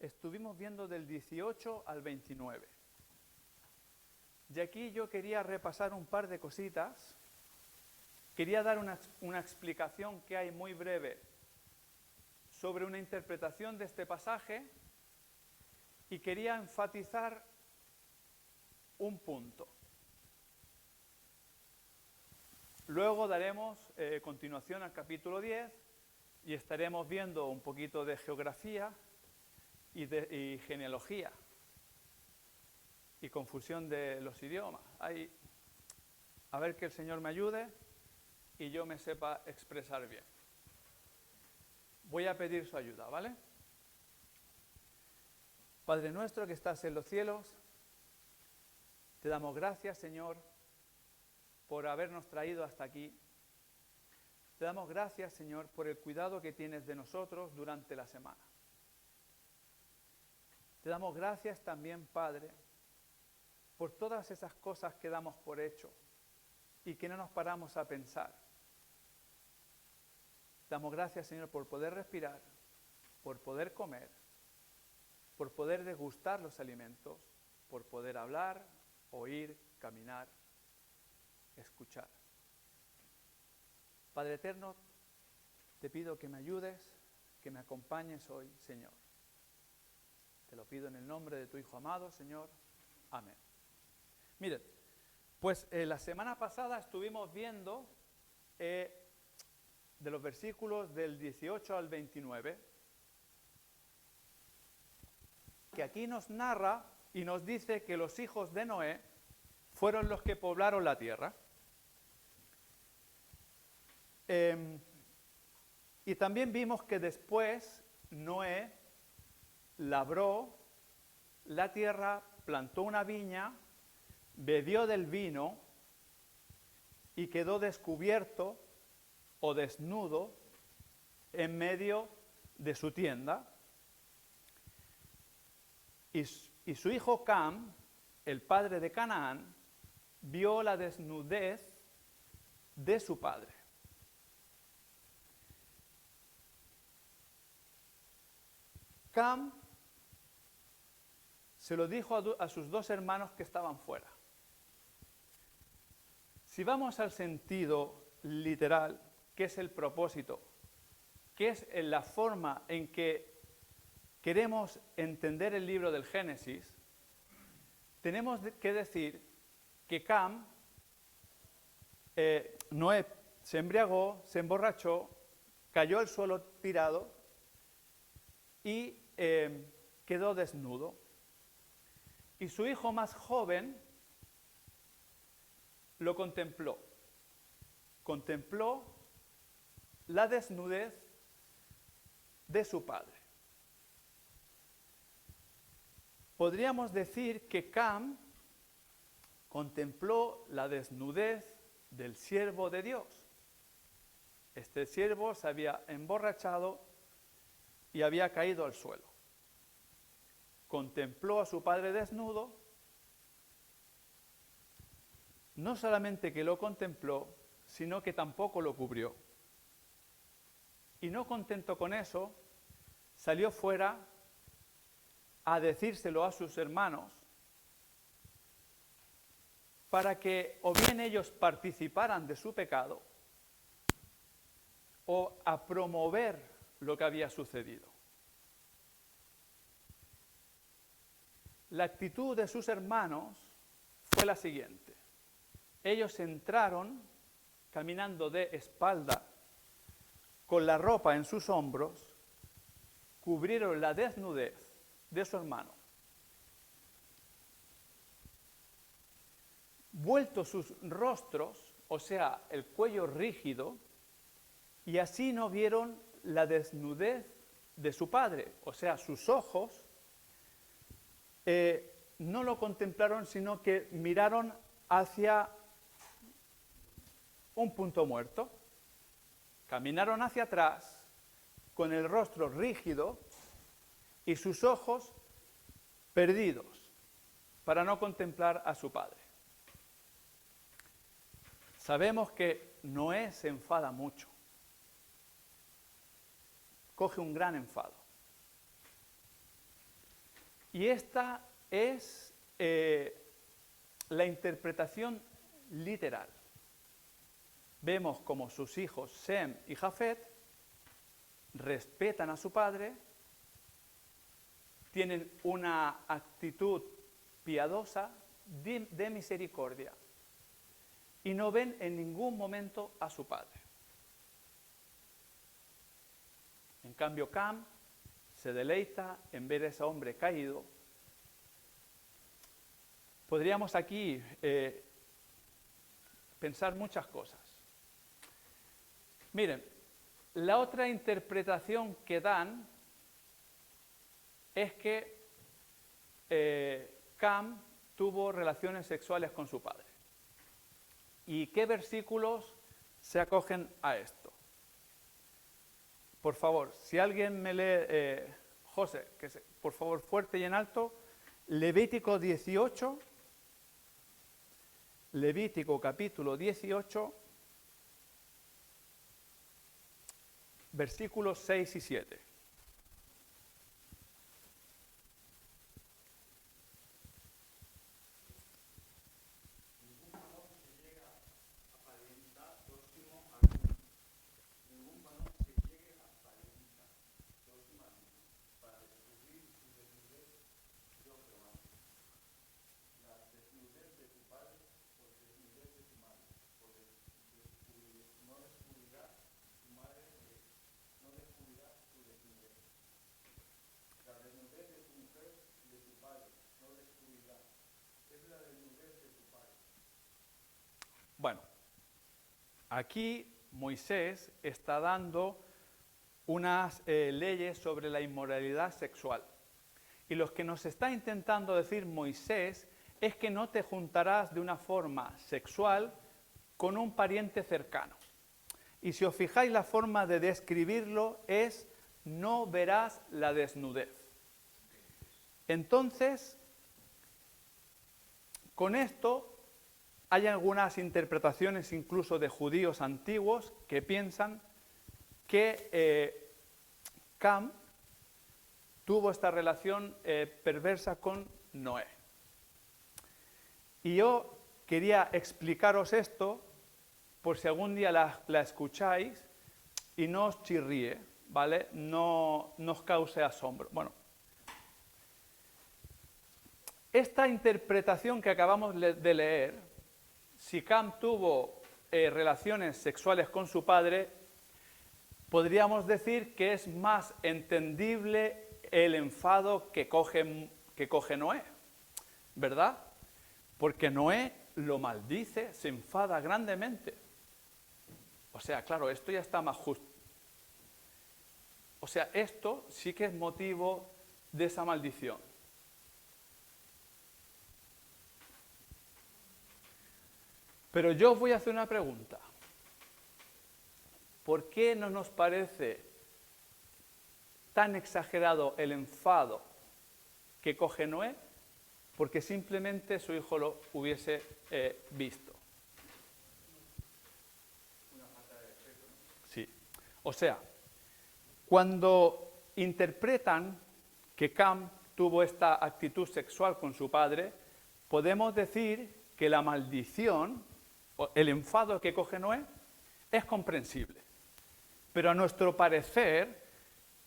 estuvimos viendo del 18 al 29. Y aquí yo quería repasar un par de cositas. Quería dar una explicación que hay muy breve sobre una interpretación de este pasaje y quería enfatizar un punto. Luego daremos continuación al capítulo 10 y estaremos viendo un poquito de geografía y genealogía y confusión de los idiomas. A ver que el Señor me ayude y yo me sepa expresar bien. Voy a pedir su ayuda, ¿vale? Padre nuestro que estás en los cielos, te damos gracias, Señor, por habernos traído hasta aquí. Te damos gracias, Señor, por el cuidado que tienes de nosotros durante la semana. Te damos gracias también, Padre, por todas esas cosas que damos por hecho y que no nos paramos a pensar. Damos gracias, Señor, por poder respirar, por poder comer, por poder degustar los alimentos, por poder hablar, oír, caminar, escuchar. Padre eterno, te pido que me ayudes, que me acompañes hoy, Señor. Te lo pido en el nombre de tu Hijo amado, Señor. Amén. Miren, pues la semana pasada estuvimos viendo de los versículos del 18 al 29, que aquí nos narra y nos dice que los hijos de Noé fueron los que poblaron la tierra. Y también vimos que después Noé labró la tierra, plantó una viña, bebió del vino y quedó descubierto o desnudo en medio de su tienda. Y su hijo Cam, el padre de Canaán, vio la desnudez de su padre. Cam se lo dijo a sus dos hermanos que estaban fuera. Si vamos al sentido literal, ¿qué es el propósito? ¿Qué es la forma en que queremos entender el libro del Génesis? Tenemos que decir que Cam, Noé, se embriagó, se emborrachó, cayó al suelo tirado y quedó desnudo. Y su hijo más joven lo contempló. Contempló la desnudez de su padre. Podríamos decir que Cam contempló la desnudez del siervo de Dios. Este siervo se había emborrachado y había caído al suelo. Contempló a su padre desnudo. No solamente que lo contempló, sino que tampoco lo cubrió. Y no contento con eso, salió fuera a decírselo a sus hermanos para que o bien ellos participaran de su pecado o a promover lo que había sucedido. La actitud de sus hermanos fue la siguiente. Ellos entraron caminando de espalda, con la ropa en sus hombros, cubrieron la desnudez de su hermano. Vueltos sus rostros, o sea, el cuello rígido, y así no vieron la desnudez de su padre, o sea, sus ojos no lo contemplaron, sino que miraron hacia un punto muerto. Caminaron hacia atrás con el rostro rígido y sus ojos perdidos para no contemplar a su padre. Sabemos que Noé se enfada mucho. Coge un gran enfado. Y esta es la interpretación literal. Vemos como sus hijos Sem y Jafet respetan a su padre, tienen una actitud piadosa de misericordia y no ven en ningún momento a su padre. En cambio, Cam se deleita en ver a ese hombre caído. Podríamos aquí pensar muchas cosas. Miren, la otra interpretación que dan es que Cam tuvo relaciones sexuales con su padre. ¿Y qué versículos se acogen a esto? Por favor, si alguien me lee, José, por favor, fuerte y en alto, Levítico 18, Levítico capítulo 18, versículos 6 y 7. Bueno, aquí Moisés está dando unas leyes sobre la inmoralidad sexual. Y lo que nos está intentando decir Moisés es que no te juntarás de una forma sexual con un pariente cercano. Y si os fijáis, la forma de describirlo es no verás la desnudez. Entonces, con esto hay algunas interpretaciones incluso de judíos antiguos que piensan que Cam tuvo esta relación perversa con Noé. Y yo quería explicaros esto por si algún día la escucháis y no os chirríe, ¿vale? No os cause asombro. Bueno, esta interpretación que acabamos de leer, si Cam tuvo relaciones sexuales con su padre, podríamos decir que es más entendible el enfado que coge Noé, ¿verdad? Porque Noé lo maldice, se enfada grandemente. O sea, claro, esto ya está más justo. O sea, esto sí que es motivo de esa maldición. Pero yo os voy a hacer una pregunta. ¿Por qué no nos parece tan exagerado el enfado que coge Noé? Porque simplemente su hijo lo hubiese visto. Sí. O sea, cuando interpretan que Cam tuvo esta actitud sexual con su padre, podemos decir que la maldición, el enfado que coge Noé, es comprensible. Pero a nuestro parecer,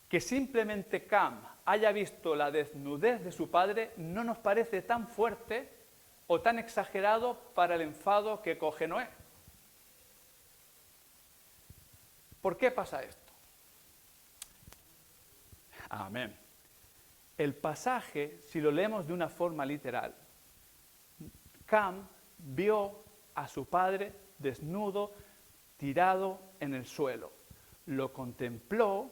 que simplemente Cam haya visto la desnudez de su padre no nos parece tan fuerte o tan exagerado para el enfado que coge Noé. ¿Por qué pasa esto? Amén. El pasaje, si lo leemos de una forma literal, Cam vio a su padre desnudo, tirado en el suelo. Lo contempló,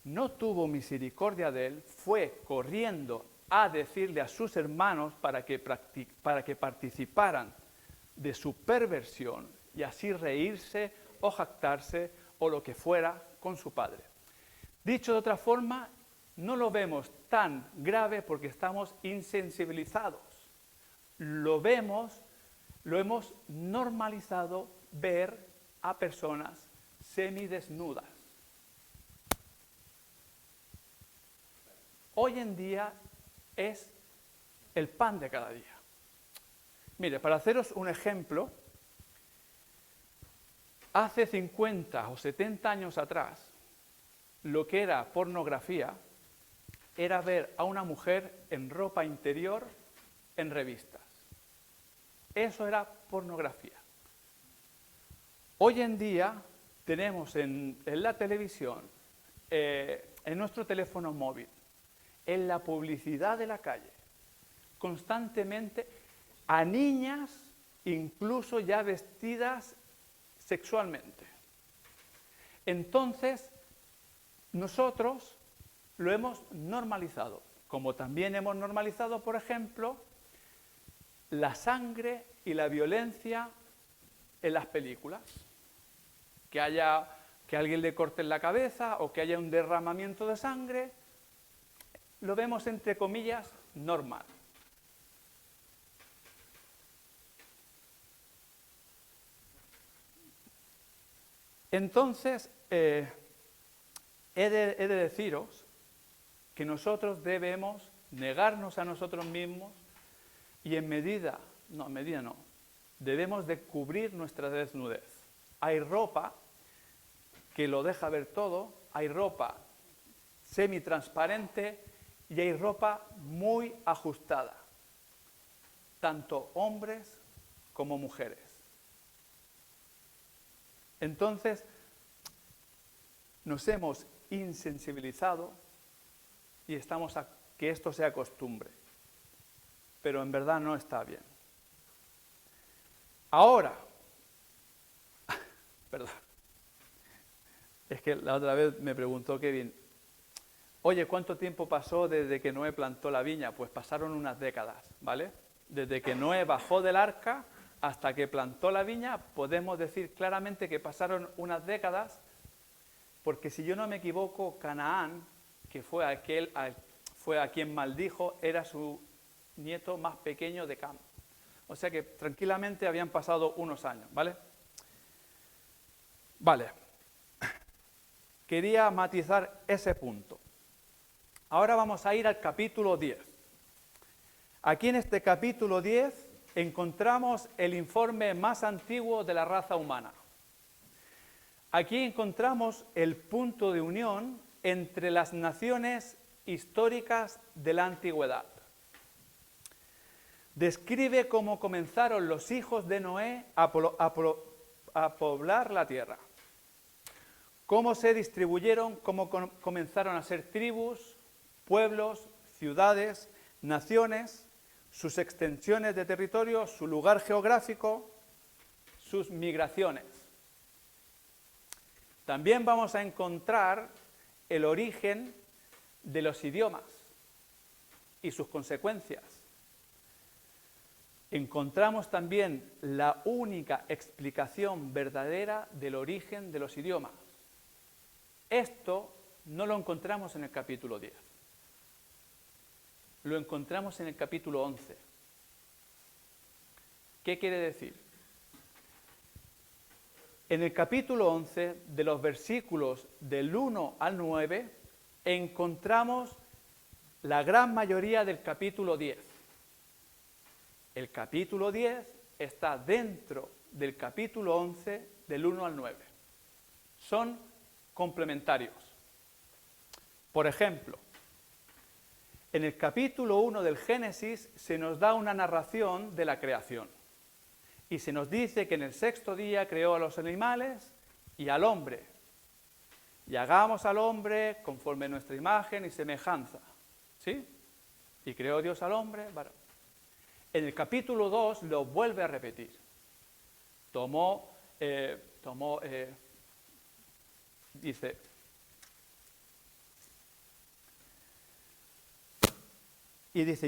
no tuvo misericordia de él, fue corriendo a decirle a sus hermanos para que participaran de su perversión y así reírse o jactarse o lo que fuera con su padre. Dicho de otra forma, no lo vemos tan grave porque estamos insensibilizados. Lo hemos normalizado ver a personas semidesnudas. Hoy en día es el pan de cada día. Mire, para haceros un ejemplo, hace 50 o 70 años atrás, lo que era pornografía era ver a una mujer en ropa interior en revistas. Eso era pornografía. Hoy en día tenemos en la televisión, en nuestro teléfono móvil, en la publicidad de la calle, constantemente a niñas incluso ya vestidas sexualmente. Entonces, nosotros lo hemos normalizado, como también hemos normalizado, por ejemplo, la sangre y la violencia en las películas. Que alguien le corte la cabeza o que haya un derramamiento de sangre, lo vemos entre comillas normal. Entonces, he de deciros que nosotros debemos negarnos a nosotros mismos y debemos de cubrir nuestra desnudez. Hay ropa que lo deja ver todo, hay ropa semitransparente y hay ropa muy ajustada, tanto hombres como mujeres. Entonces, nos hemos insensibilizado y estamos a que esto sea costumbre, pero en verdad no está bien. Ahora, perdón, es que la otra vez me preguntó Kevin, oye, ¿cuánto tiempo pasó desde que Noé plantó la viña? Pues pasaron unas décadas, ¿vale? Desde que Noé bajó del arca hasta que plantó la viña, podemos decir claramente que pasaron unas décadas, porque si yo no me equivoco, Canaán, que fue a quien maldijo, era su nieto más pequeño de Cam. O sea que tranquilamente habían pasado unos años, ¿vale? Vale. Quería matizar ese punto. Ahora vamos a ir al capítulo 10. Aquí en este capítulo 10 encontramos el informe más antiguo de la raza humana. Aquí encontramos el punto de unión entre las naciones históricas de la antigüedad. Describe cómo comenzaron los hijos de Noé a poblar la tierra. Cómo se distribuyeron, cómo comenzaron a ser tribus, pueblos, ciudades, naciones, sus extensiones de territorio, su lugar geográfico, sus migraciones. También vamos a encontrar el origen de los idiomas y sus consecuencias. Encontramos también la única explicación verdadera del origen de los idiomas. Esto no lo encontramos en el capítulo 10. Lo encontramos en el capítulo 11. ¿Qué quiere decir? En el capítulo 11, de los versículos del 1 al 9, encontramos la gran mayoría del capítulo 10. El capítulo 10 está dentro del capítulo 11, del 1 al 9. Son complementarios. Por ejemplo, en el capítulo 1 del Génesis se nos da una narración de la creación. Y se nos dice que en el sexto día creó a los animales y al hombre. Y hagamos al hombre conforme nuestra imagen y semejanza. ¿Sí? Y creó Dios al hombre. Bueno. En el capítulo 2 lo vuelve a repetir. Dice,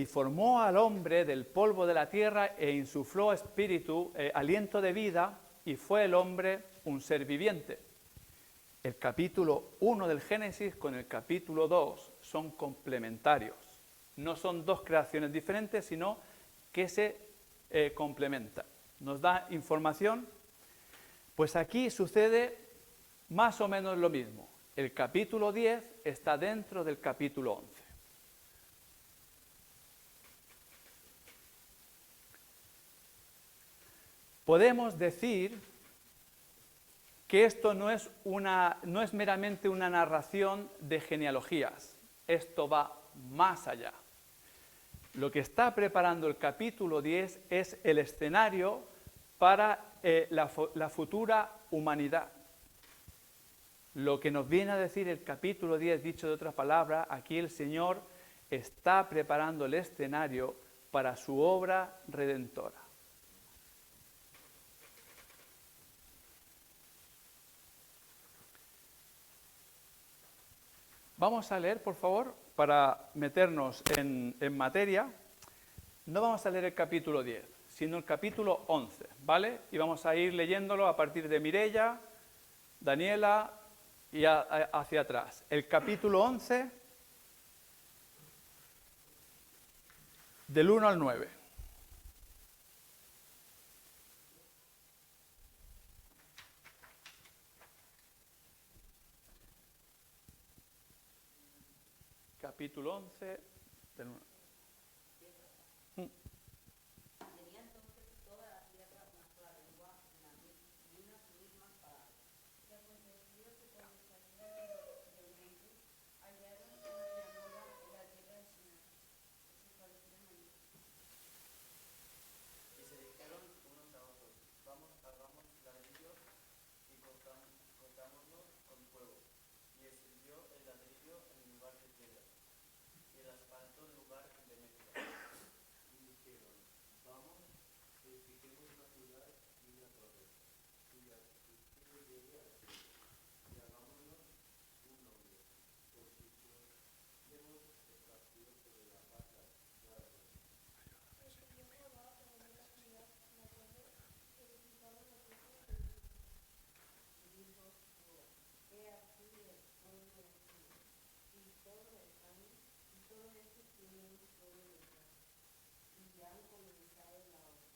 y formó al hombre del polvo de la tierra e insufló espíritu, aliento de vida, y fue el hombre un ser viviente. El capítulo 1 del Génesis con el capítulo 2 son complementarios. No son dos creaciones diferentes, sino que se complementan. Nos da información. Pues aquí sucede más o menos lo mismo. El capítulo 10 está dentro del capítulo 11. podemos decir que esto no es meramente una narración de genealogías, esto va más allá. Lo que está preparando el capítulo 10 es el escenario para la futura humanidad. Lo que nos viene a decir el capítulo 10, dicho de otra palabra, aquí el Señor está preparando el escenario para su obra redentora. Vamos a leer, por favor, para meternos en materia. No vamos a leer el capítulo 10, sino el capítulo 11, ¿vale? Y vamos a ir leyéndolo a partir de Mireia, Daniela y hacia atrás. El capítulo 11, del 1 al 9. Capítulo 11, del 1. Tenía entonces toda la tierra una sola lengua y unas mismas palabras. Y aconteció que cuando salieron del monte, hallaron una llanura en la tierra de Sinar, que se parecían a ellos. Y se dijeron unos a otros, vamos, hagamos ladrillos y cortámoslos con fuego. Y encendió el ladrillo en lugar de piedra, y el asfalto en lugar de mezcla. Y dijeron, vamos, edifiquemos una ciudad y una torre, cuya principio llegue a la tierra, y hagámonos un nombre, por si fuéramos esparcidos sobre la faz de la tierra. Recibió Jehová por medio de la ciudad, la torre, edificaron los hijos de Israel. Y dijo Jehová, he aquí el pueblo es mío, y todo es sano, y todos estos tienen un pueblo detrás, y ya han comenzado la obra,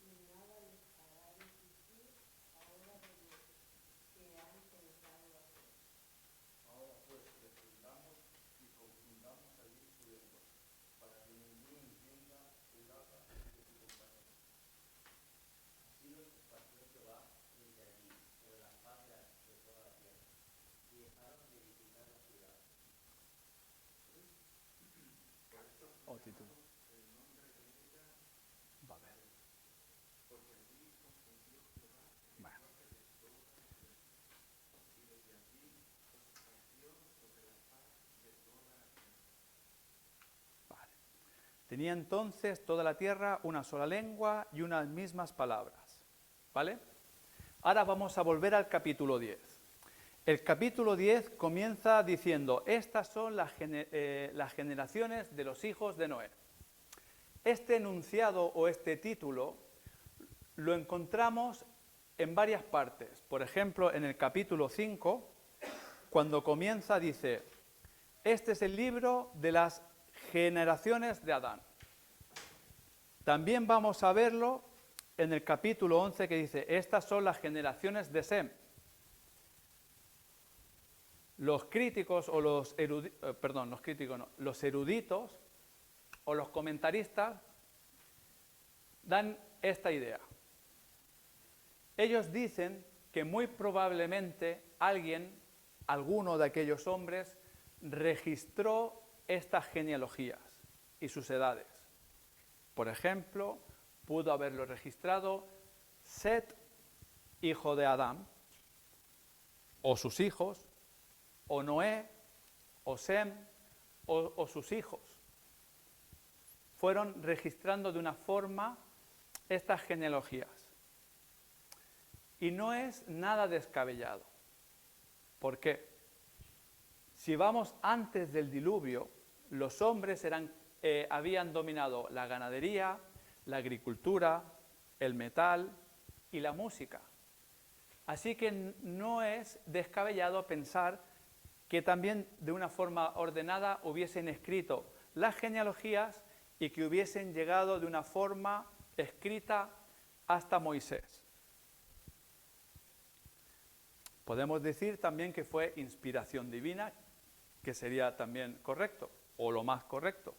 y nada les hará resistir ahora de lo que han comenzado a hacer. Ahora pues, refundamos y confundamos allí su lengua, para que ninguno entienda el habla de su compañero. Así los esparció Jehová desde allí, sobre la faz de toda la tierra, y dejaron de edificar la ciudad. O título. El nombre de ella, Va a ver. porque allí confundió Jehová el Bueno. lenguaje de toda la tierra, y desde allí los esparció sobre la faz de toda la tierra. Vale. Tenía entonces toda la tierra una sola lengua y unas mismas palabras. ¿Vale? Ahora vamos a volver al capítulo 10. El capítulo 10 comienza diciendo, estas son las generaciones de los hijos de Noé. Este enunciado o este título lo encontramos en varias partes. Por ejemplo, en el capítulo 5, cuando comienza dice, este es el libro de las generaciones de Adán. También vamos a verlo en el capítulo 11 que dice, estas son las generaciones de Sem. Los críticos o los eruditos o los comentaristas dan esta idea. Ellos dicen que muy probablemente alguno de aquellos hombres, registró estas genealogías y sus edades. Por ejemplo, pudo haberlo registrado Set, hijo de Adán, o sus hijos, o Noé, o Sem, o sus hijos. Fueron registrando de una forma estas genealogías. Y no es nada descabellado. ¿Por qué? Si vamos antes del diluvio, los hombres habían dominado la ganadería, la agricultura, el metal y la música. Así que no es descabellado pensar que también de una forma ordenada hubiesen escrito las genealogías y que hubiesen llegado de una forma escrita hasta Moisés. Podemos decir también que fue inspiración divina, que sería también correcto, o lo más correcto.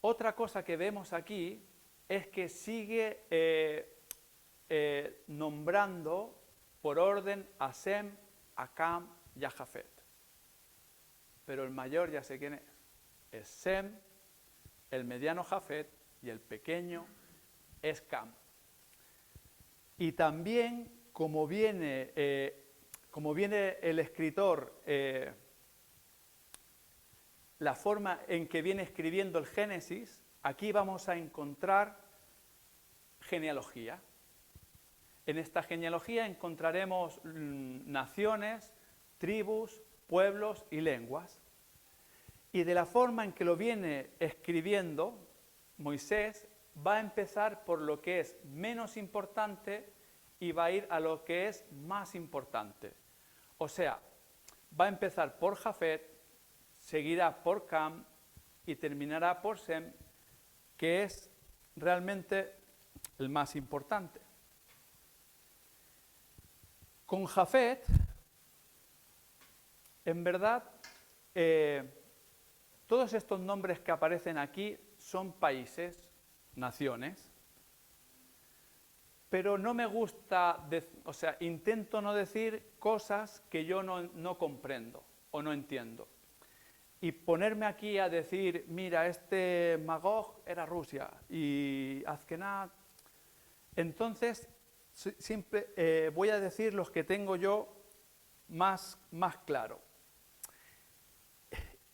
Otra cosa que vemos aquí es que sigue nombrando por orden a Sem, a Cam y a Jafet. Pero el mayor ya sé quién es. Es Sem, el mediano Jafet y el pequeño es Cam. Y también, como viene el escritor, la forma en que viene escribiendo el Génesis, aquí vamos a encontrar genealogía. En esta genealogía encontraremos naciones, tribus, pueblos y lenguas. Y de la forma en que lo viene escribiendo, Moisés va a empezar por lo que es menos importante y va a ir a lo que es más importante. O sea, va a empezar por Jafet, seguirá por Cam y terminará por Sem, que es realmente el más importante. Con Jafet, en verdad, todos estos nombres que aparecen aquí son países, naciones, pero no me gusta, intento no decir cosas que yo no comprendo o no entiendo. Y ponerme aquí a decir, mira, este Magog era Rusia y Azkenat. Entonces, siempre voy a decir los que tengo yo más claro.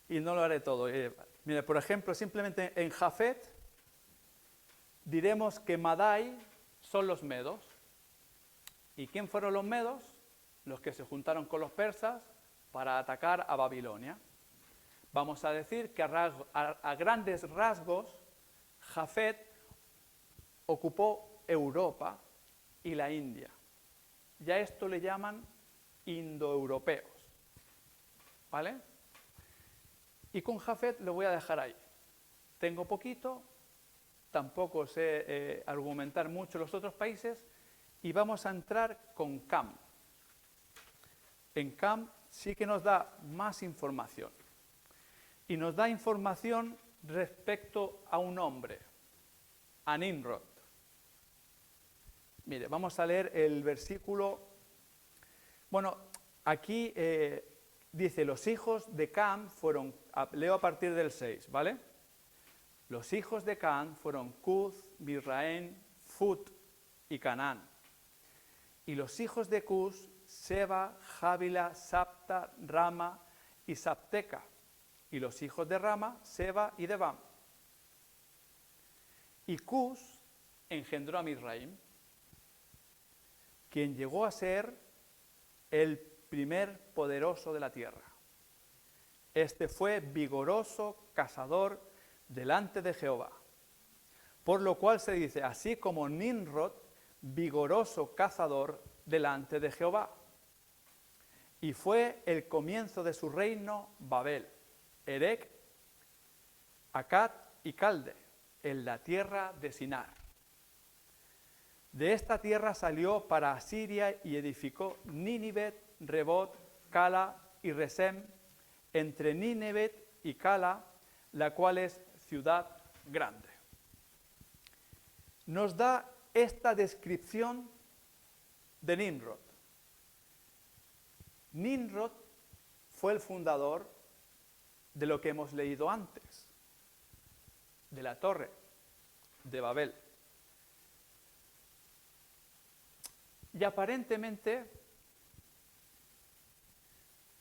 Y no lo haré todo. Mira, por ejemplo, simplemente en Jafet diremos que Madai son los medos. ¿Y quién fueron los medos? Los que se juntaron con los persas para atacar a Babilonia. Vamos a decir que a grandes rasgos, Jafet ocupó Europa y la India. Ya esto le llaman indoeuropeos. ¿Vale? Y con Jafet lo voy a dejar ahí. Tengo poquito, tampoco sé argumentar mucho los otros países, y vamos a entrar con Cam. En Cam sí que nos da más información. Y nos da información respecto a un hombre, a Nimrod. Mire, vamos a leer el versículo. Bueno, aquí dice, los hijos de Cam fueron, leo a partir del 6, ¿vale? Los hijos de Cam fueron Cuz, Misraén, Fut y Canaán. Y los hijos de Cus, Seba, Jávila, Sapta, Rama y Sapteca. Y los hijos de Rama, Seba y Debam. Y Cus engendró a Misraim, quien llegó a ser el primer poderoso de la tierra. Este fue vigoroso cazador delante de Jehová. Por lo cual se dice, así como Nimrod, vigoroso cazador delante de Jehová. Y fue el comienzo de su reino Babel, Erec, Akkad y Calde, en la tierra de Sinar. De esta tierra salió para Asiria y edificó Nínive, Rebot, Cala y Resem, entre Nínive y Cala, la cual es ciudad grande. Nos da esta descripción de Nimrod. Nimrod fue el fundador de lo que hemos leído antes, de la torre de Babel. Y aparentemente,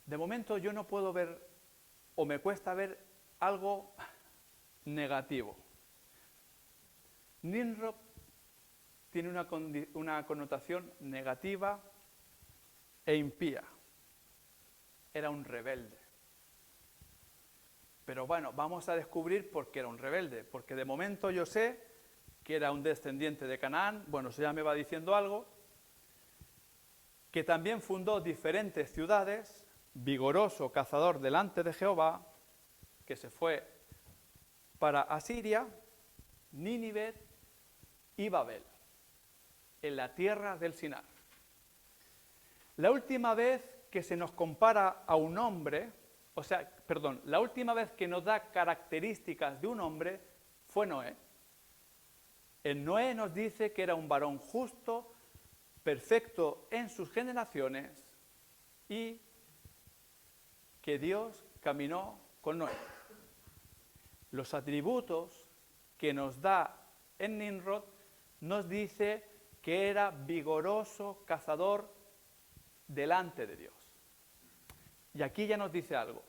de momento yo no puedo ver, o me cuesta ver, algo negativo. Nimrod tiene una connotación negativa e impía. Era un rebelde. Pero bueno, vamos a descubrir por qué era un rebelde, porque de momento yo sé que era un descendiente de Canaán, bueno, eso ya me va diciendo algo, que también fundó diferentes ciudades, vigoroso cazador delante de Jehová, que se fue para Asiria, Nínive y Babel, en la tierra del Sinar. La última vez que se nos compara a un hombre, la última vez que nos da características de un hombre fue Noé. En Noé nos dice que era un varón justo, perfecto en sus generaciones y que Dios caminó con Noé. Los atributos que nos da en Nimrod nos dice que era vigoroso cazador delante de Dios. Y aquí ya nos dice algo.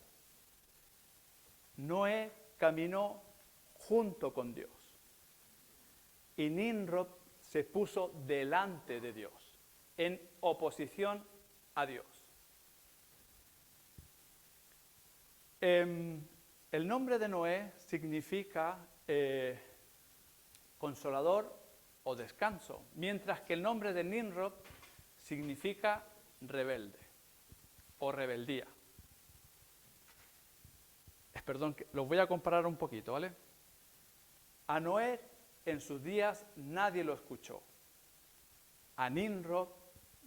Noé caminó junto con Dios. Y Nimrod se puso delante de Dios, en oposición a Dios. El nombre de Noé significa consolador o descanso, mientras que el nombre de Nimrod significa rebelde o rebeldía. Perdón, los voy a comparar un poquito, ¿vale? A Noé en sus días nadie lo escuchó. A Nimrod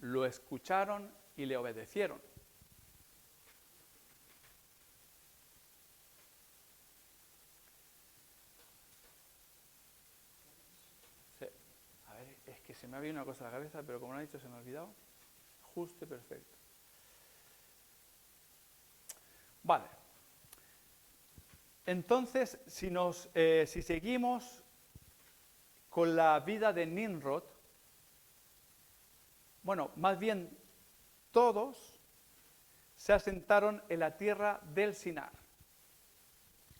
lo escucharon y le obedecieron. A ver, es que se me ha venido una cosa a la cabeza, pero como no he dicho se me ha olvidado. Justo y perfecto. Vale. Entonces, si seguimos con la vida de Nimrod, bueno, más bien todos se asentaron en la tierra del Sinar.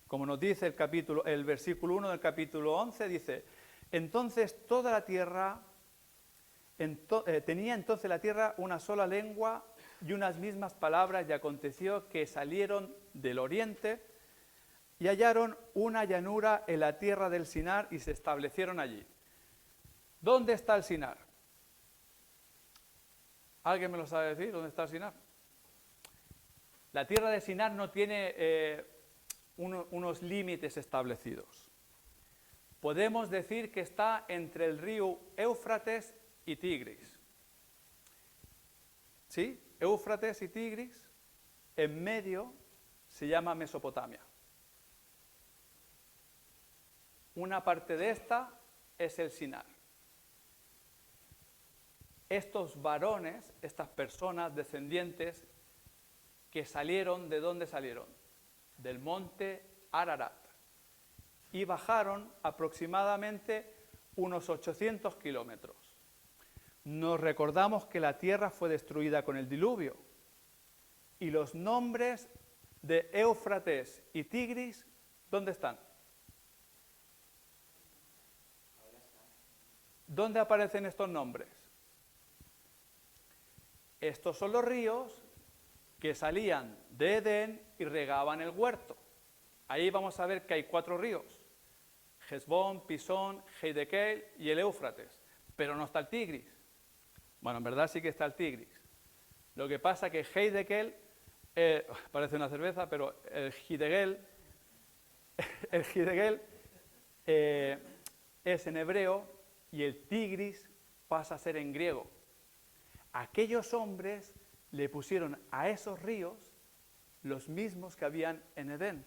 Como nos dice el versículo 1 del capítulo 11, dice, entonces toda la tierra, tenía entonces la tierra una sola lengua y unas mismas palabras, y aconteció que salieron del oriente y hallaron una llanura en la tierra del Sinar y se establecieron allí. ¿Dónde está el Sinar? ¿Alguien me lo sabe decir? ¿Dónde está el Sinar? La tierra del Sinar no tiene unos límites establecidos. Podemos decir que está entre el río Éufrates y Tigris. ¿Sí? Éufrates y Tigris, en medio se llama Mesopotamia. Una parte de esta es el Sinar. Estos varones, estas personas descendientes que salieron, ¿de dónde salieron? Del monte Ararat. Y bajaron aproximadamente unos 800 kilómetros. Nos recordamos que la tierra fue destruida con el diluvio. Y los nombres de Éufrates y Tigris, ¿dónde están? ¿Dónde aparecen estos nombres? Estos son los ríos que salían de Edén y regaban el huerto. Ahí vamos a ver que hay 4 ríos. Hesbón, Pisón, Heidekel y el Éufrates. Pero no está el Tigris. Bueno, en verdad sí que está el Tigris. Lo que pasa que Heidekel, parece una cerveza, pero el Heidekel es en hebreo y el Tigris pasa a ser en griego. Aquellos hombres le pusieron a esos ríos los mismos que habían en Edén.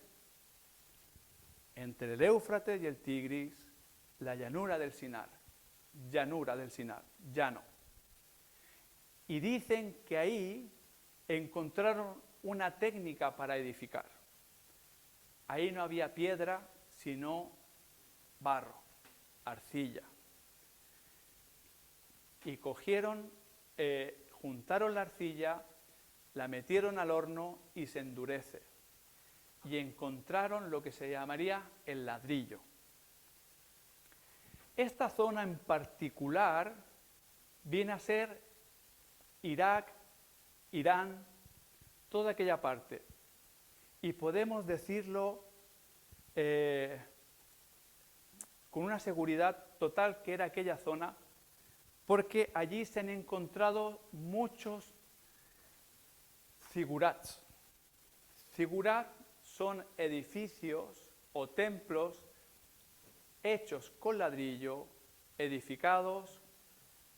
Entre el Éufrates y el Tigris, la llanura del Sinar, llano. Y dicen que ahí encontraron una técnica para edificar. Ahí no había piedra, sino barro, arcilla. Y juntaron la arcilla, la metieron al horno y se endurece. Y encontraron lo que se llamaría el ladrillo. Esta zona en particular viene a ser Irak, Irán, toda aquella parte. Y podemos decirlo con una seguridad total que era aquella zona, porque allí se han encontrado muchos zigurats. Zigurat son edificios o templos hechos con ladrillo, edificados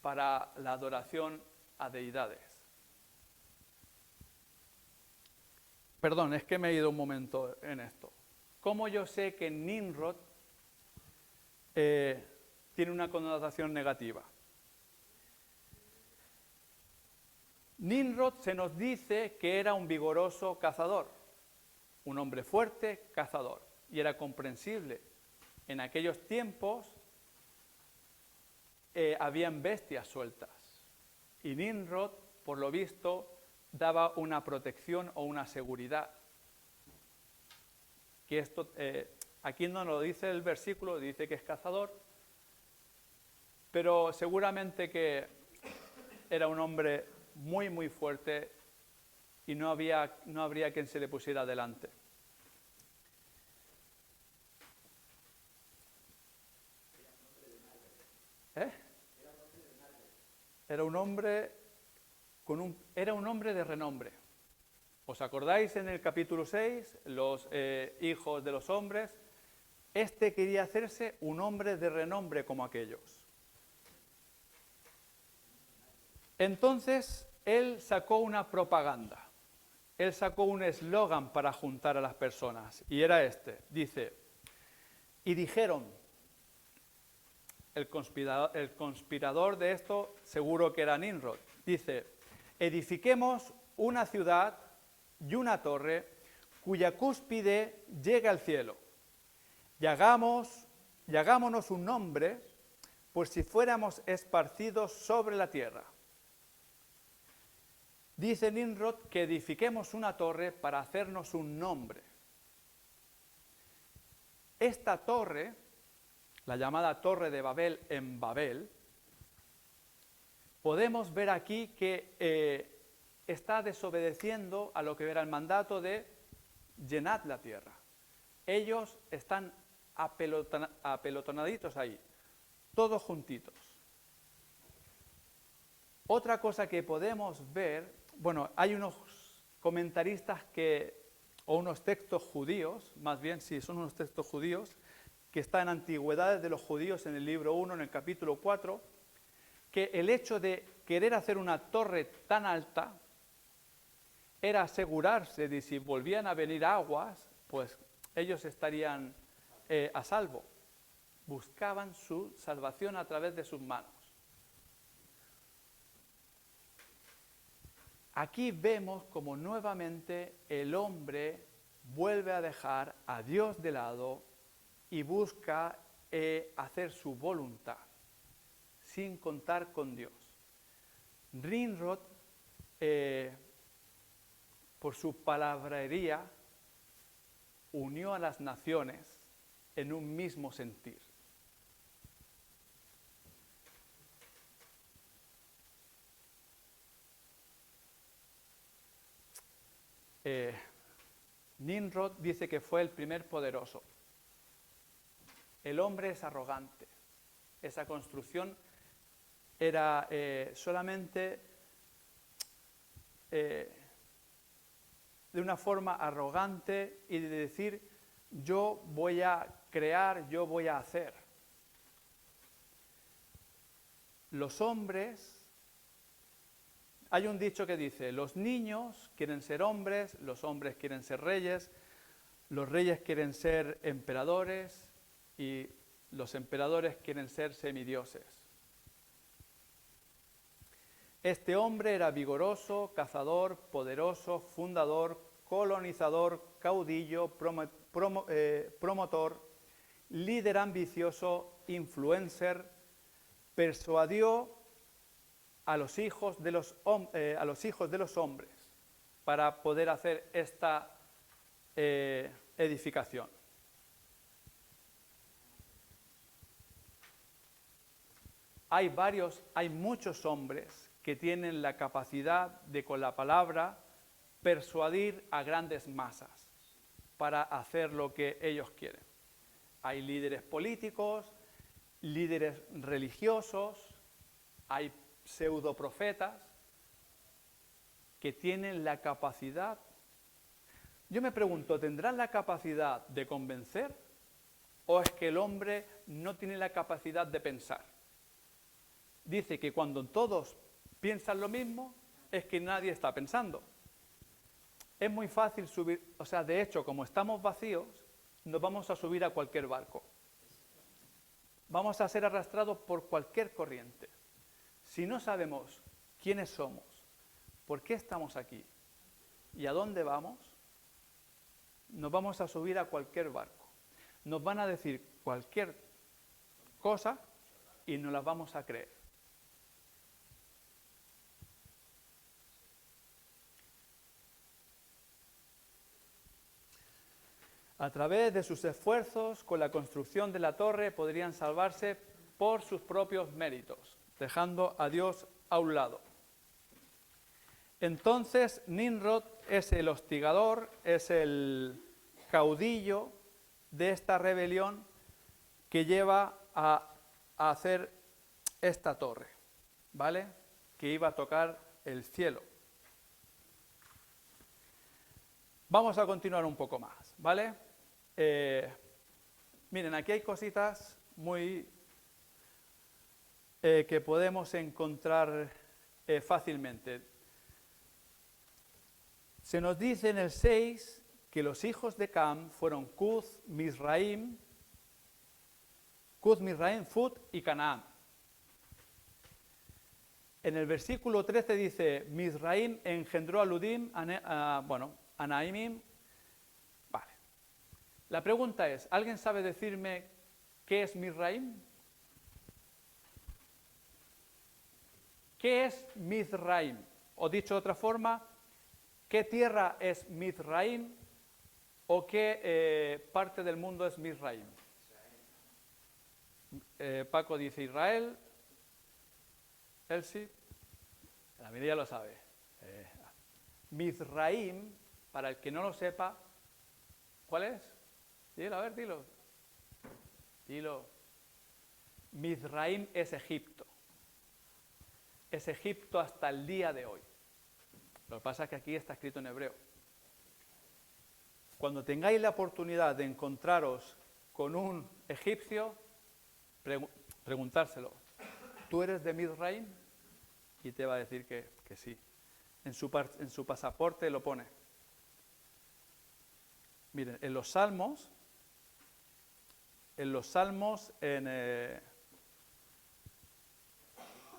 para la adoración a deidades. Perdón, es que me he ido un momento en esto. ¿Cómo yo sé que Nimrod tiene una connotación negativa? Nimrod se nos dice que era un vigoroso cazador, un hombre fuerte cazador, y era comprensible. En aquellos tiempos habían bestias sueltas, y Nimrod, por lo visto, daba una protección o una seguridad. Que esto, aquí no lo dice el versículo, dice que es cazador, pero seguramente que era un hombre muy, muy fuerte y no habría quien se le pusiera delante. Era un hombre de renombre. ¿Os acordáis en el capítulo 6, los hijos de los hombres? Este quería hacerse un hombre de renombre como aquellos. Entonces, él sacó una propaganda. Él sacó un eslogan para juntar a las personas. Y era este. Dice, y dijeron, el conspirador de esto seguro que era Nimrod. Dice, edifiquemos una ciudad y una torre cuya cúspide llegue al cielo. Y hagámonos un nombre, por si fuéramos esparcidos sobre la tierra. Dice Nimrod que edifiquemos una torre para hacernos un nombre. Esta torre, la llamada Torre de Babel en Babel, podemos ver aquí que está desobedeciendo a lo que era el mandato de llenad la tierra. Ellos están apelotonaditos ahí, todos juntitos. Otra cosa que podemos ver, bueno, hay unos comentaristas o unos textos judíos, más bien sí, son unos textos judíos, que están en Antigüedades de los Judíos en el libro 1, en el capítulo 4, que el hecho de querer hacer una torre tan alta era asegurarse de si volvían a venir aguas, pues ellos estarían a salvo. Buscaban su salvación a través de sus manos. Aquí vemos como nuevamente el hombre vuelve a dejar a Dios de lado y busca hacer su voluntad, sin contar con Dios. Nimrod, por su palabrería, unió a las naciones en un mismo sentir. Nimrod dice que fue el primer poderoso. El hombre es arrogante. Esa construcción era solamente de una forma arrogante y de decir, yo voy a crear, yo voy a hacer. Los hombres, hay un dicho que dice, los niños quieren ser hombres, los hombres quieren ser reyes, los reyes quieren ser emperadores y los emperadores quieren ser semidioses. Este hombre era vigoroso, cazador, poderoso, fundador, colonizador, caudillo, promotor, líder ambicioso, influencer, persuadió a los hijos de los hombres para poder hacer esta edificación. Hay muchos hombres que tienen la capacidad de, con la palabra, persuadir a grandes masas para hacer lo que ellos quieren. Hay líderes políticos, líderes religiosos, hay pseudoprofetas que tienen la capacidad. Yo me pregunto, ¿tendrán la capacidad de convencer o es que el hombre no tiene la capacidad de pensar? Dice que cuando todos piensan lo mismo, es que nadie está pensando. Es muy fácil subir, de hecho, como estamos vacíos, nos vamos a subir a cualquier barco. Vamos a ser arrastrados por cualquier corriente. Si no sabemos quiénes somos, ¿por qué estamos aquí? ¿Y a dónde vamos? Nos vamos a subir a cualquier barco. Nos van a decir cualquier cosa y nos las vamos a creer. A través de sus esfuerzos con la construcción de la torre podrían salvarse por sus propios méritos, dejando a Dios a un lado. Entonces Nimrod es el hostigador, es el caudillo de esta rebelión que lleva a hacer esta torre, ¿vale? Que iba a tocar el cielo. Vamos a continuar un poco más, ¿vale? Miren, aquí hay cositas muy que podemos encontrar fácilmente. Se nos dice en el 6 que los hijos de Cam fueron Cuth, Mizraim, Fut y Canaán. En el versículo 13 dice, Mizraim engendró a Ludim, a Naimim. Vale. La pregunta es, ¿alguien sabe decirme qué es Mizraim? ¿Qué es Mizraim? O dicho de otra forma, ¿qué tierra es Mizraim o qué parte del mundo es Mizraim? Paco dice Israel. Elsie, la Mireia lo sabe. Mizraim, para el que no lo sepa, ¿cuál es? Dilo, a ver, dilo. Dilo. Mizraim es Egipto. Es Egipto hasta el día de hoy. Lo que pasa es que aquí está escrito en hebreo. Cuando tengáis la oportunidad de encontraros con un egipcio, preguntárselo. ¿Tú eres de Mizraim? Y te va a decir que sí. En su pasaporte lo pone. Miren, en los Salmos, en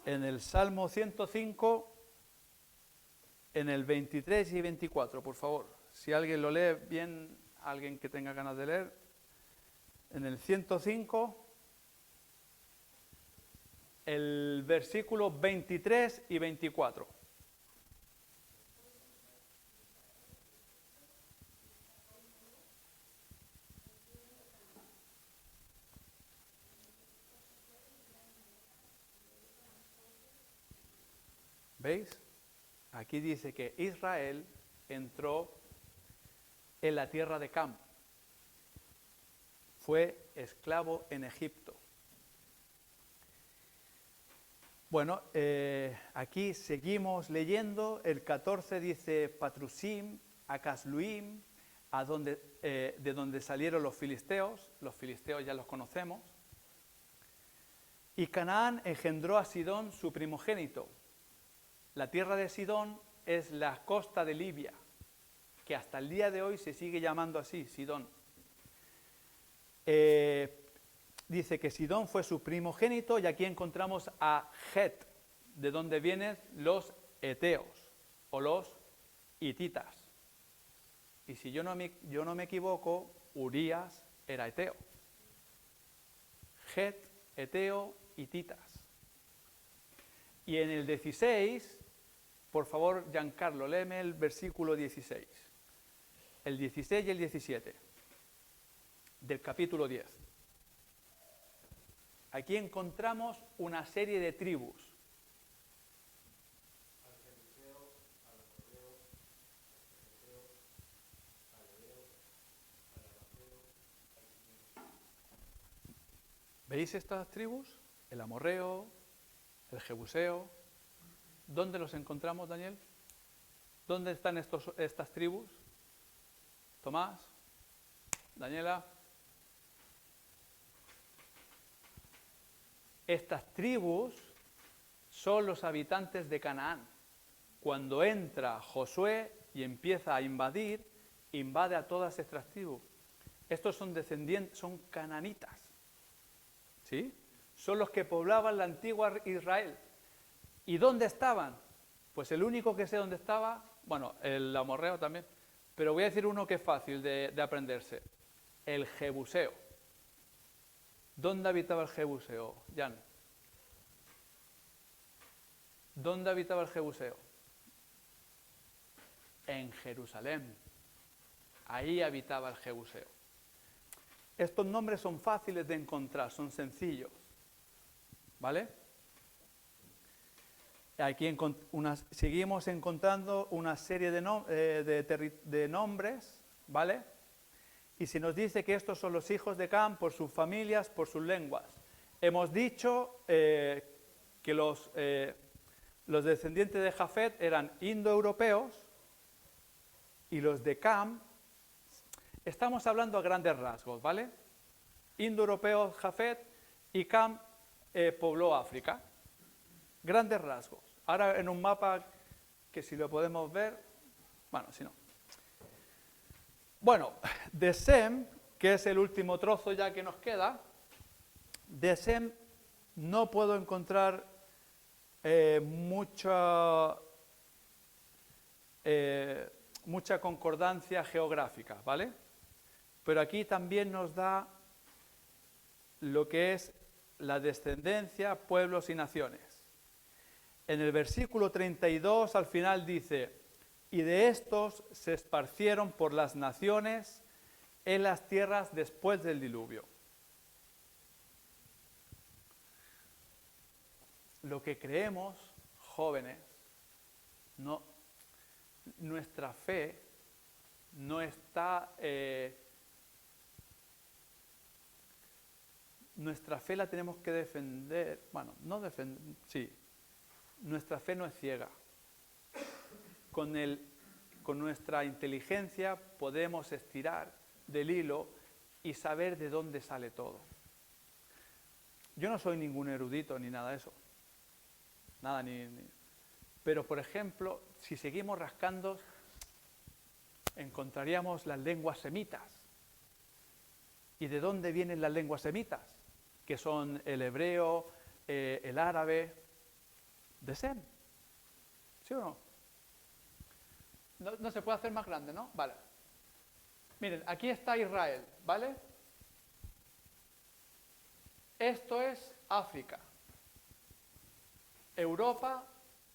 el Salmo 105, en el 23 y 24, por favor. Si alguien lo lee bien, alguien que tenga ganas de leer. En el 105, el versículo 23 y 24. ¿Veis? Aquí dice que Israel entró en la tierra de Cam. Fue esclavo en Egipto. Bueno, aquí seguimos leyendo. El 14 dice Patrusim, Acasluim, de donde salieron los filisteos. Los filisteos ya los conocemos. Y Canaán engendró a Sidón, su primogénito. La tierra de Sidón es la costa de Libia, que hasta el día de hoy se sigue llamando así, Sidón. Dice que Sidón fue su primogénito y aquí encontramos a Het, de donde vienen los eteos o los hititas. Y si yo no me equivoco, Urías era eteo. Het, eteo, hititas. Y en el 16, por favor, Giancarlo, léeme el versículo 16. El 16 y el 17 del capítulo 10. Aquí encontramos una serie de tribus. Al jebuseo, al amorreo, al geteo, al heveo, al araceo, al sirio. ¿Veis estas tribus? El amorreo, el jebuseo. ¿Dónde los encontramos, Daniel? ¿Dónde están estas tribus? Tomás, Daniela. Estas tribus son los habitantes de Canaán. Cuando entra Josué y empieza a invadir, invade a todas estas tribus. Estos son descendientes, son cananitas. ¿Sí? Son los que poblaban la antigua Israel. ¿Y dónde estaban? Pues el único que sé dónde estaba, bueno, el amorreo también, pero voy a decir uno que es fácil de aprenderse. El Jebuseo. ¿Dónde habitaba el Jebuseo, Jan? ¿Dónde habitaba el Jebuseo? En Jerusalén. Ahí habitaba el Jebuseo. Estos nombres son fáciles de encontrar, son sencillos. ¿Vale? Aquí seguimos encontrando una serie de nombres, ¿vale? Y se nos dice que estos son los hijos de Cam por sus familias, por sus lenguas. Hemos dicho que los descendientes de Jafet eran indoeuropeos y los de Cam, estamos hablando a grandes rasgos, ¿vale? Indoeuropeos Jafet y Cam pobló África. Grandes rasgos. Ahora en un mapa que si lo podemos ver, bueno, si no. Bueno, de Sem, que es el último trozo ya que nos queda, de Sem no puedo encontrar mucha concordancia geográfica, ¿vale? Pero aquí también nos da lo que es la descendencia, pueblos y naciones. En el versículo 32 al final dice, y de estos se esparcieron por las naciones en las tierras después del diluvio. Lo que creemos, jóvenes, nuestra fe no está... nuestra fe la tenemos que defender, bueno, no defender, sí. Nuestra fe no es ciega. Con nuestra inteligencia podemos estirar del hilo y saber de dónde sale todo. Yo no soy ningún erudito ni nada de eso. Nada, Pero, por ejemplo, si seguimos rascando, encontraríamos las lenguas semitas. ¿Y de dónde vienen las lenguas semitas? Que son el hebreo, el árabe... de Sem. ¿Sí o no? No se puede hacer más grande, ¿no? Vale. Miren, aquí está Israel, ¿vale? Esto es África, Europa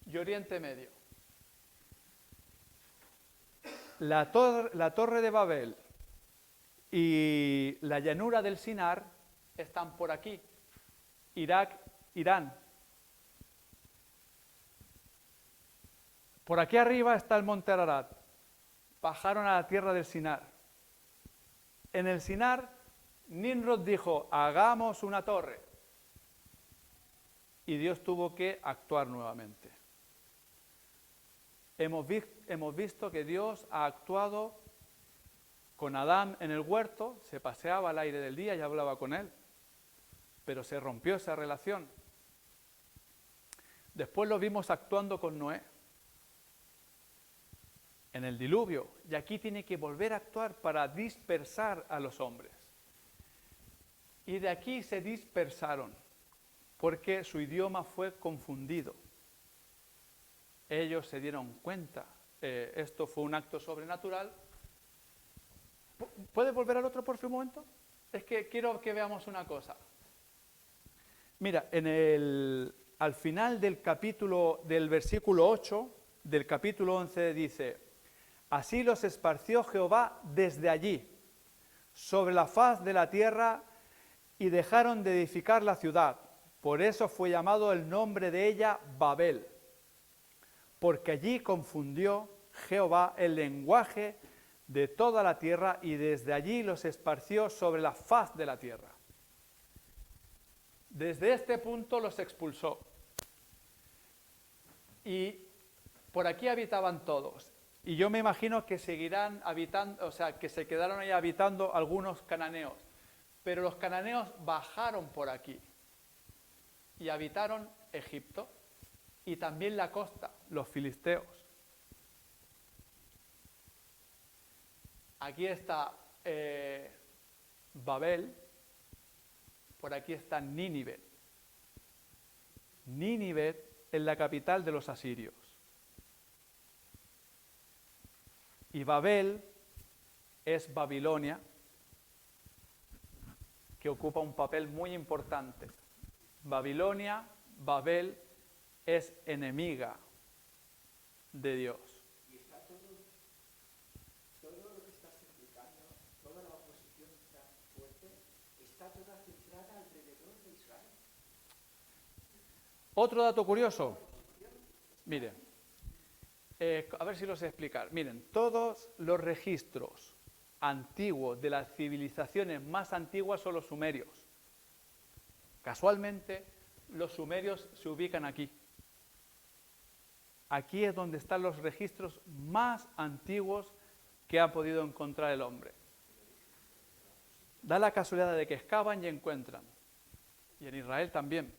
y Oriente Medio. La torre de Babel y la llanura del Sinar están por aquí. Irak, Irán. Por aquí arriba está el monte Ararat. Bajaron a la tierra del Sinar. En el Sinar, Nimrod dijo, hagamos una torre. Y Dios tuvo que actuar nuevamente. Hemos visto que Dios ha actuado con Adán en el huerto, se paseaba al aire del día y hablaba con él. Pero se rompió esa relación. Después lo vimos actuando con Noé. En el diluvio, y aquí tiene que volver a actuar para dispersar a los hombres. Y de aquí se dispersaron, porque su idioma fue confundido. Ellos se dieron cuenta, esto fue un acto sobrenatural. ¿Puedes volver al otro por un momento? Es que quiero que veamos una cosa. Mira, al final del versículo 8, del capítulo 11 dice... Así los esparció Jehová desde allí, sobre la faz de la tierra, y dejaron de edificar la ciudad. Por eso fue llamado el nombre de ella Babel, porque allí confundió Jehová el lenguaje de toda la tierra, y desde allí los esparció sobre la faz de la tierra. Desde este punto los expulsó. Y por aquí habitaban todos. Y yo me imagino que seguirán habitando, o sea, que se quedaron ahí habitando algunos cananeos. Pero los cananeos bajaron por aquí y habitaron Egipto y también la costa, los filisteos. Aquí está Babel, por aquí está Nínive. Nínive es la capital de los asirios. Y Babel es Babilonia, que ocupa un papel muy importante. Babilonia, Babel, es enemiga de Dios. Y está todo lo que estás explicando, toda la oposición tan fuerte, está toda centrada alrededor de Israel. Otro dato curioso, miren, a ver si lo sé explicar. Miren, todos los registros antiguos de las civilizaciones más antiguas son los sumerios. Casualmente, los sumerios se ubican aquí. Aquí es donde están los registros más antiguos que ha podido encontrar el hombre. Da la casualidad de que excavan y encuentran. Y en Israel también.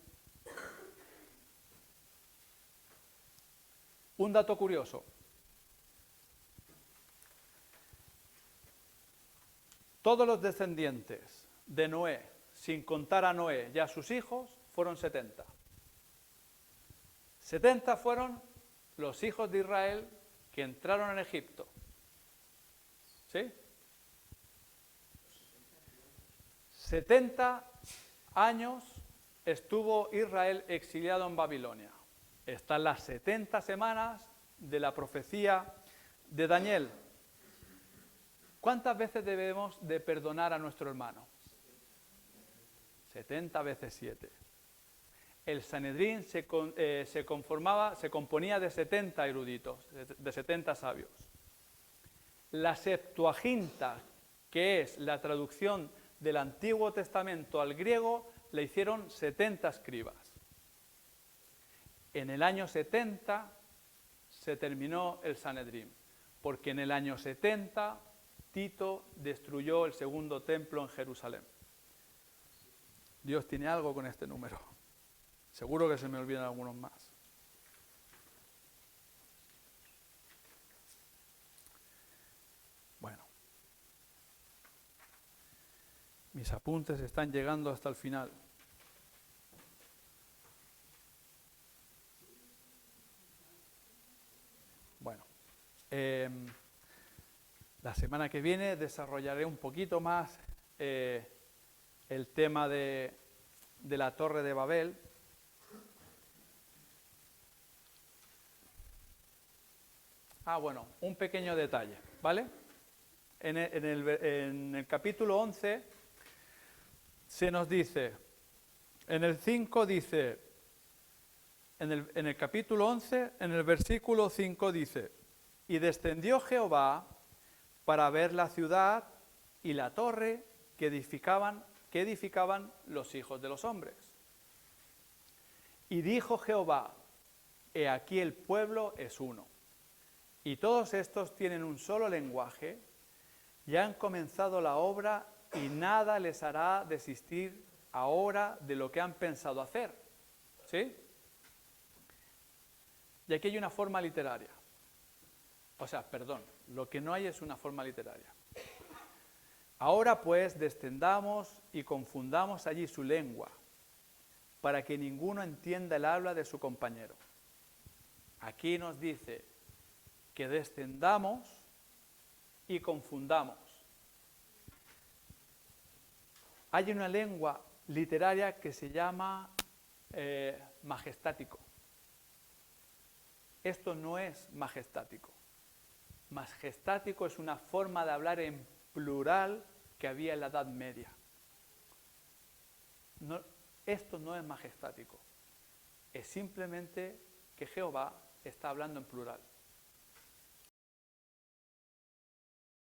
Un dato curioso. Todos los descendientes de Noé, sin contar a Noé y a sus hijos, fueron 70. 70 fueron los hijos de Israel que entraron en Egipto. ¿Sí? 70 años estuvo Israel exiliado en Babilonia. Están las 70 semanas de la profecía de Daniel. ¿Cuántas veces debemos de perdonar a nuestro hermano? 70 veces 7. El Sanedrín se componía de 70 eruditos, de 70 sabios. La Septuaginta, que es la traducción del Antiguo Testamento al griego, la hicieron 70 escribas. En el año 70 se terminó el Sanedrín, porque en el año 70 Tito destruyó el segundo templo en Jerusalén. Dios tiene algo con este número. Seguro que se me olvidan algunos más. Bueno, mis apuntes están llegando hasta el final. Bueno, la semana que viene desarrollaré un poquito más el tema de la Torre de Babel. Bueno, un pequeño detalle, ¿vale? En el capítulo 11 se nos dice, en el 5 dice, en el capítulo 11, en el versículo 5 dice, y descendió Jehová para ver la ciudad y la torre que edificaban los hijos de los hombres. Y dijo Jehová, he aquí el pueblo es uno, y todos estos tienen un solo lenguaje, y han comenzado la obra, y nada les hará desistir ahora de lo que han pensado hacer. ¿Sí? Y aquí hay una forma literaria. Lo que no hay es una forma literaria. Ahora pues descendamos y confundamos allí su lengua, para que ninguno entienda el habla de su compañero. Aquí nos dice que descendamos y confundamos. Hay una lengua literaria que se llama majestático. Esto no es majestático. Majestático es una forma de hablar en plural que había en la Edad Media. Esto no es majestático. Es simplemente que Jehová está hablando en plural.